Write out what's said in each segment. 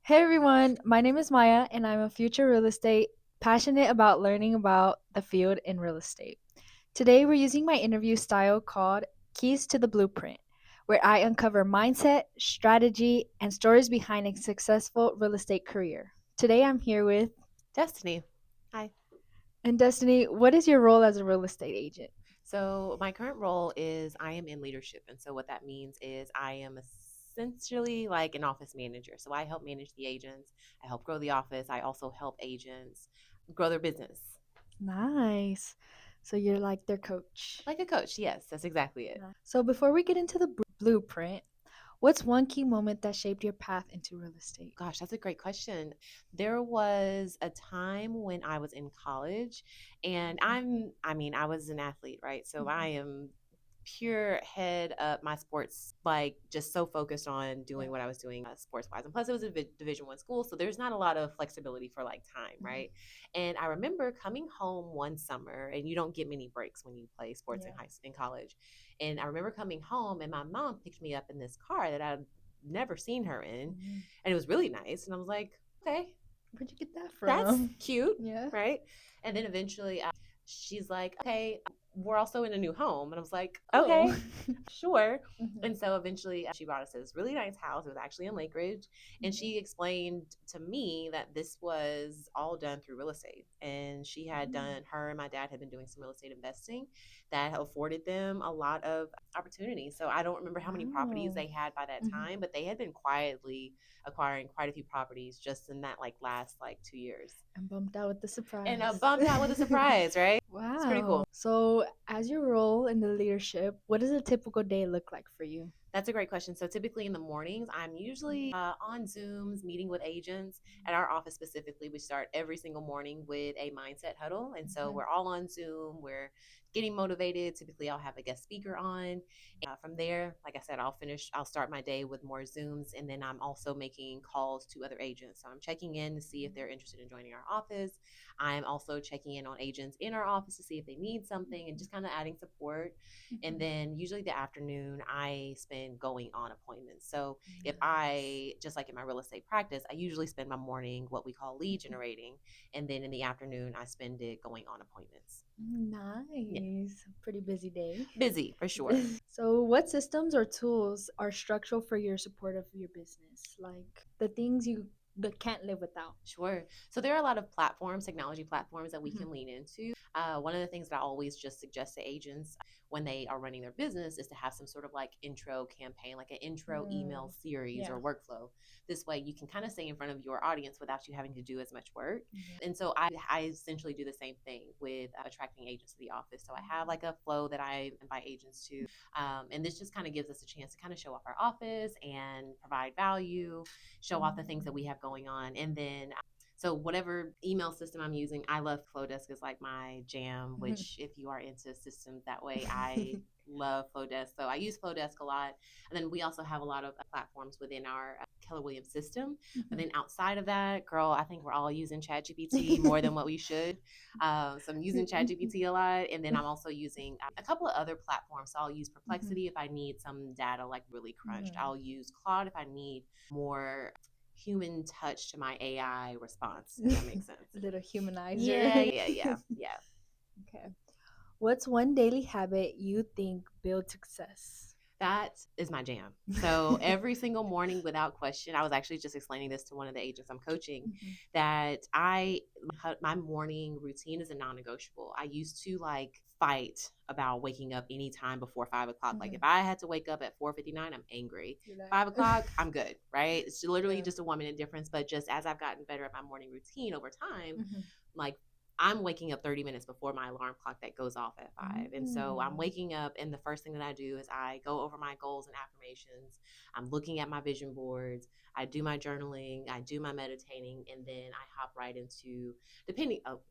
Hey everyone, my name is Maya and I'm a future real estate passionate about learning about the field in real estate. Today we're using my interview style called Keys to the Blueprint, where I uncover mindset, strategy, and stories behind a successful real estate career. Today I'm here with Destiny. Hi. and Destiny, what is your role as a real estate agent? So, my current role is I am in leadership. And so, what that means is I am essentially like an office manager. So, I help manage the agents, I help grow the office. I also help agents grow their business. Nice. So you're like their coach. Like a coach. Yes, that's exactly it. So before we get into the blueprint, what's one key moment that shaped your path into real estate? Gosh, that's a great question. There was a time when I was in college and I was an athlete, right? So I Mhm. am pure head up my sports, like just so focused on Yeah. doing what I was doing sports wise. And plus, it was a Division One school, so there's not a lot of flexibility for like time, Mhm. right? And I remember coming home one summer, and you don't get many breaks when you play sports Yeah. in college. And I remember coming home, and my mom picked me up in this car that I'd never seen her in, Mhm. and it was really nice. And I was like, okay, Where'd you get that that's from? cute, Yeah. right? And then eventually she's like, okay, we're also in a new home. And I was like, Oh. okay, sure. Mhm. And so eventually she brought us to this really nice house. It was actually in Lake Ridge. And Mhm. she explained to me that this was all done through real estate. And she had Mm. her and my dad had been doing some real estate investing that afforded them a lot of opportunity. So I don't remember how many properties Wow. they had by that Mhm. time, but they had been quietly acquiring quite a few properties just in that like last like 2 years. I'm bumped out with the And surprise. bumped out with a surprise, right? It's pretty Wow. cool. So, as your role in the leadership, what does a typical day look like for you? That's a great question. So typically in the mornings, I'm usually on Zooms meeting with agents at our office specifically. We start every single morning with a mindset huddle. And so Mhm. we're all on Zoom. We're getting motivated. Typically, I'll have a guest speaker on. From there, like I said, I'll start my day with more Zooms. And then I'm also making calls to other agents. So I'm checking in to see if they're interested in joining our office. I'm also checking in on agents in our office to see if they need something and just kind of adding support. And Mhm. then usually the afternoon I spend going on appointments. So if Nice. just like in my real estate practice, I usually spend my morning what we call lead generating. And then in the afternoon, I spend it going on appointments. Yeah, Nice. Pretty busy day. busy for sure. So, what systems or tools are structural for your support of your business? Like the things you that can't live without. Sure. So there are a lot of platforms, technology platforms that we Mhm. can lean into. One of the things that I always just suggest to agents when they are running their business is to have some sort of like intro campaign, like an intro email Mm, series yeah. or workflow. This way you can kind of stay in front of your audience without you having to do as much work. Yeah. And so I essentially do the same thing with attracting agents to the office. So I have like a flow that I invite agents to. And this just kind of gives us a chance to kind of show off our office and provide value, show off the things that we have going on. And then so whatever email system I'm using, I love Flowdesk is like my jam, Mhm. which if you are into systems that way, I love Flowdesk. So I use Flowdesk a lot. And then we also have a lot of platforms within our Keller Williams system. But Mhm. then outside of that, girl, I think we're all using ChatGPT more than what we should. So I'm using ChatGPT a lot. And then I'm also using a couple of other platforms. So I'll use Mhm. Perplexity if I need some data like really crunched. Mhm. I'll use Claude if I need more human touch to my AI response, if that makes sense. Little Yeah, humanizer. yeah, yeah, yeah. Okay. What's one daily habit you think builds success? That is my jam. So every single morning, without question, I was actually just explaining this to one of the agents I'm coaching Mhm. that my morning routine is a non-negotiable. I used to like fight about waking up anytime before 5 o'clock. Like if Mhm. I had to wake up at 4:59, I'm angry. You're like, 5 o'clock, I'm good, right? It's literally yeah. just a 1 minute difference. But just as I've gotten better at my morning routine over time, Mhm. like I'm waking up 30 minutes before my alarm clock that goes off at 5. And so I'm Mm. waking up, and the first thing that I do is I go over my goals and affirmations. I'm looking at my vision boards. I do my journaling. I do my meditating. And then I hop right into, depending, oh,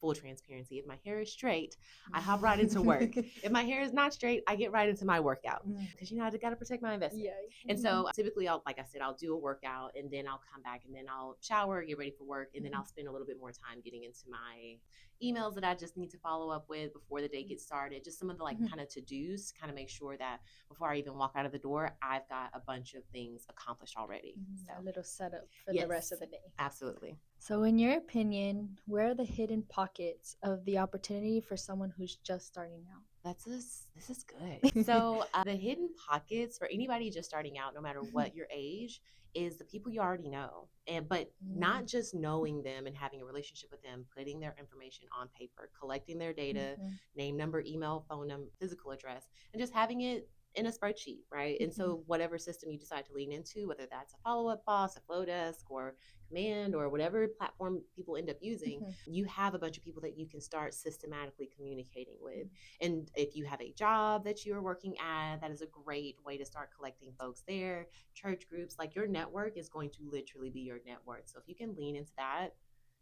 full transparency. If my hair is straight, I hop right into work. If my hair is not straight, I get right into my workout because I got to protect my investment. Yeah. And so typically, like I said, I'll do a workout and then I'll come back and then I'll shower, get ready for work, and then I'll spend a little bit more time getting into my emails that I just need to follow up with before the day gets started. Just some of the like kind of to-dos, kind of make sure that before I even walk out of the door, I've got a bunch of things accomplished already. So a little setup for the rest of the day. Absolutely. So in your opinion, where are the hidden pockets of the opportunity for someone who's just starting out? This is good. So the hidden pockets for anybody just starting out, no matter what your age, is the people you already know. But not just knowing them and having a relationship with them, putting their information on paper, collecting their data, name, number, email, phone number, physical address, and just having it in a spreadsheet, right? And so whatever system you decide to lean into, whether that's a follow-up boss, a flow desk, or command, or whatever platform people end up using, you have a bunch of people that you can start systematically communicating with. And if you have a job that you're working at, that is a great way to start collecting folks there. Church groups, like your network is going to literally be your net worth. So if you can lean into that,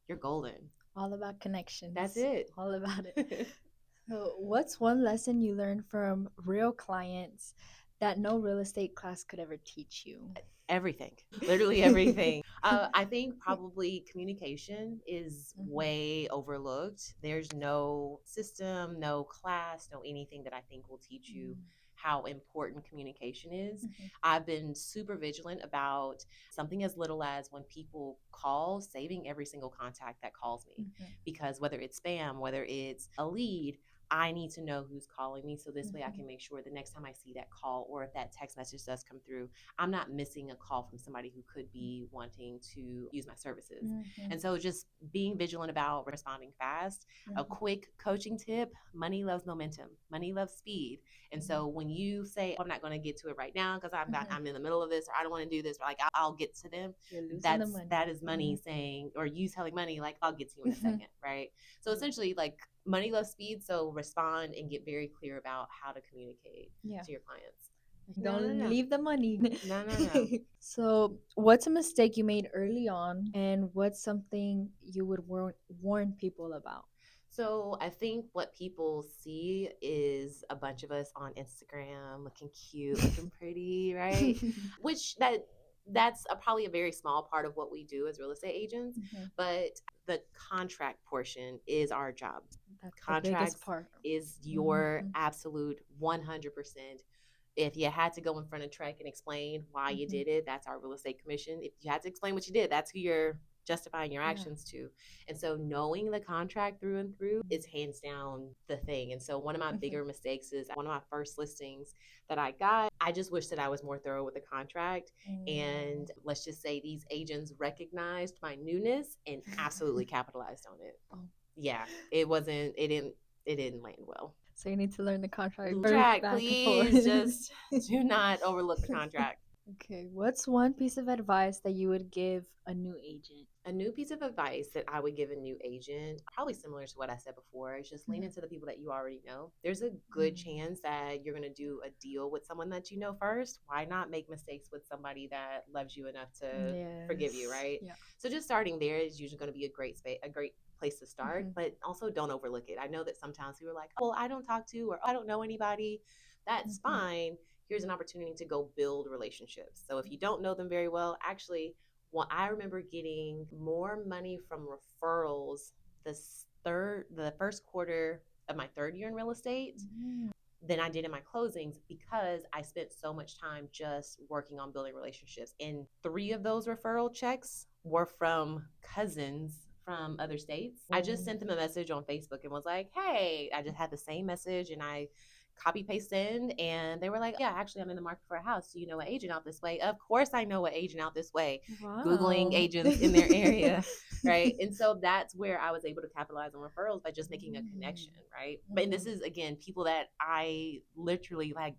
you're golden. All about connections. That's it. All about it. So what's one lesson you learned from real clients that no real estate class could ever teach you? Everything, literally everything. I think probably communication is way overlooked. There's no system, no class, no anything that I think will teach you how important communication is. I've been super vigilant about something as little as when people call, saving every single contact that calls me, because whether it's spam, whether it's a lead, I need to know who's calling me. So this way I can make sure the next time I see that call, or if that text message does come through, I'm not missing a call from somebody who could be wanting to use my services. And so just being vigilant about responding fast. A quick coaching tip: money loves momentum. Money loves speed. And so when you say, oh, I'm not going to get to it right now because I'm in the middle of this, or I don't want to do this, or like I'll get to them, that is money saying, or you telling money like, I'll get to you in a second, right? So essentially, like, money loves speed. So respond and get very clear about how to communicate to your clients. Don't leave the money. No. So what's a mistake you made early on, and what's something you would warn people about? So I think what people see is a bunch of us on Instagram looking cute, looking pretty, right? Which that's probably a very small part of what we do as real estate agents, but the contract portion is our job. That's contract the biggest part. Is your absolute 100%. If you had to go in front of Trek and explain why you did it, that's our real estate commission. If you had to explain what you did, that's who you're justifying your actions to. And so knowing the contract through and through is hands down the thing. And so one of my bigger mistakes is one of my first listings that I got, I just wish that I was more thorough with the contract. And let's just say these agents recognized my newness and absolutely capitalized on it. Yeah, it didn't land well. So you need to learn the contract. Please just do not overlook the contract. Okay, what's one piece of advice that you would give a new agent? A new piece of advice that I would give a new agent, probably similar to what I said before, is just lean into the people that you already know. There's a good chance that you're going to do a deal with someone that you know first. Why not make mistakes with somebody that loves you enough to forgive you, right? Yeah. So just starting there is usually going to be a great place to start, but also don't overlook it. I know that sometimes people are like, oh, I don't talk to, or I don't know anybody. That's fine. Here's an opportunity to go build relationships. So if you don't know them very well, actually, I remember getting more money from referrals the first quarter of my third year in real estate than I did in my closings, because I spent so much time just working on building relationships. And 3 of those referral checks were from cousins from other states. I just sent them a message on Facebook and was like, hey, I just had the same message, and I copy paste send, and they were like, yeah, actually I'm in the market for a house. Do you know an agent out this way? Of course I know an agent out this way. Wow. Googling agents in their area, right? And so that's where I was able to capitalize on referrals by just making a connection, right? But this is, again, people that I literally I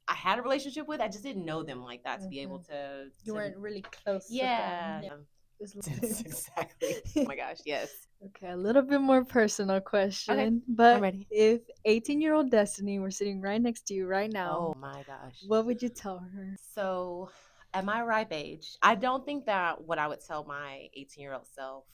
had a relationship with. I just didn't know them like that to be able to. You weren't really close. Yeah. Exactly. Oh my gosh, yes. Okay, a little bit more personal question. Okay, but I'm ready. If 18-year-old Destiny were sitting right next to you right now, oh my gosh, what would you tell her? So at my ripe age, I don't think that what I would tell my 18-year-old self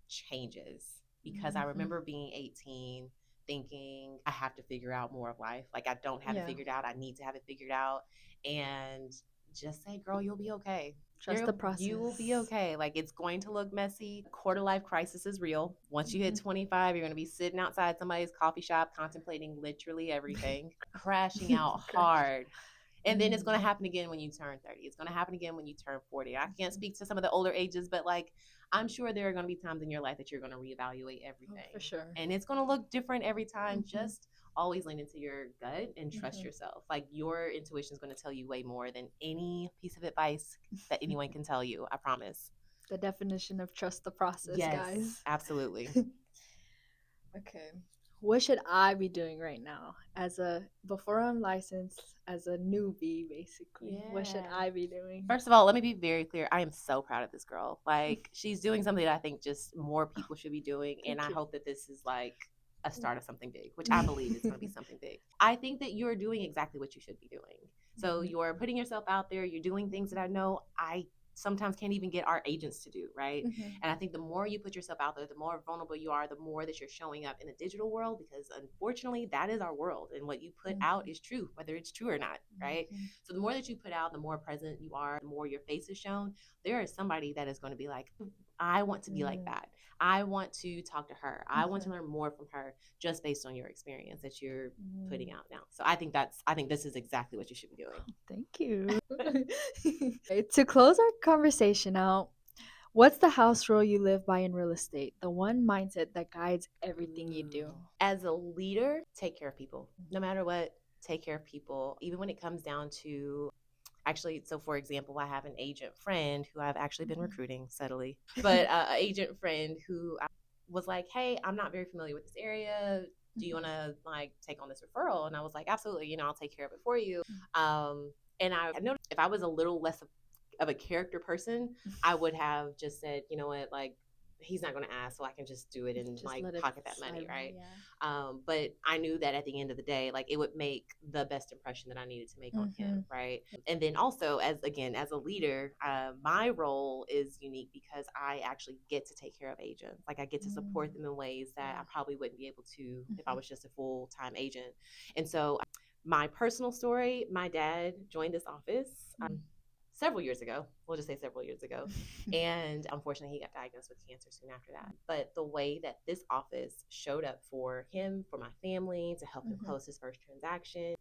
changes. because I remember being 18 thinking I have to figure out more of life. Like I don't have it Yeah. figured out. I need to have it figured out. And just say, girl, you'll be okay. Trust the process. You will be okay. Like it's going to look messy. Quarter life crisis is real. Once you hit 25, you're going to be sitting outside somebody's coffee shop contemplating literally everything, crashing out hard. And then it's going to happen again when you turn 30. It's going to happen again when you turn 40. I can't speak to some of the older ages, but like I'm sure there are going to be times in your life that you're going to reevaluate everything. For sure. And it's going to look different every time. Just always lean into your gut and trust yourself. Like your intuition is going to tell you way more than any piece of advice that anyone can tell you. I promise. The definition of trust the process, Yes, guys. Absolutely. Okay. What should I be doing right now before I'm licensed, as a newbie, basically? Yeah. What should I be doing? First of all, let me be very clear. I am so proud of this girl. Like she's doing something that I think just more people should be doing. And I hope that this is like a start of something big, which I believe is going to be something big. I think that you're doing exactly what you should be doing. So you're putting yourself out there. You're doing things that I know I sometimes can't even get our agents to do, right? And I think the more you put yourself out there, the more vulnerable you are, the more that you're showing up in the digital world, because unfortunately that is our world, and what you put out is true, whether it's true or not, right? So the more that you put out, the more present you are, the more your face is shown. There is somebody that is going to be like, I want to be like that. I want to talk to her. I want to learn more from her, just based on your experience that you're putting out now. So I think this is exactly what you should be doing. Thank you. Okay, to close our conversation out, what's the house rule you live by in real estate? The one mindset that guides everything you do. As a leader, take care of people. No matter what, take care of people. Even when it comes down to so for example, I have an agent friend who I've actually been recruiting subtly, but an agent friend who was like, hey, I'm not very familiar with this area. Do you want to like take on this referral? And I was like, absolutely. I'll take care of it for you. And I noticed if I was a little less of a character person, I would have just said, you know what, like, he's not going to ask, so I can just do it and just like pocket that money, right? But I knew that at the end of the day, like it would make the best impression that I needed to make on him, right? And then also as a leader, my role is unique because I actually get to take care of agents. Like I get to support them in ways that I probably wouldn't be able to if I was just a full-time agent. And so my personal story, my dad joined this office several years ago. We'll just say several years ago. And unfortunately, he got diagnosed with cancer soon after that. But the way that this office showed up for him, for my family, to help him close his first transaction,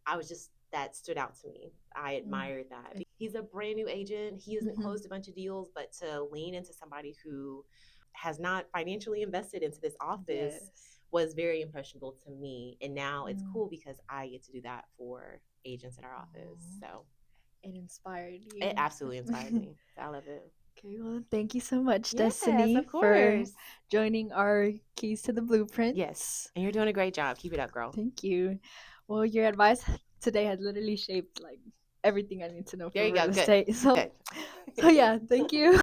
that stood out to me. I admired that. He's a brand new agent. He hasn't closed a bunch of deals, but to lean into somebody who has not financially invested into this office was very impressionable to me. And now it's cool because I get to do that for agents at our office. So it inspired you. It absolutely inspired me. I love it. Okay, well, thank you so much, Yes, Destiny, of for course. joining our Keys to the Blueprint. Yes, and you're doing a great job. Keep it up, girl. Thank you. Well, your advice today has literally shaped like everything I need to know for real estate. So yeah, thank you.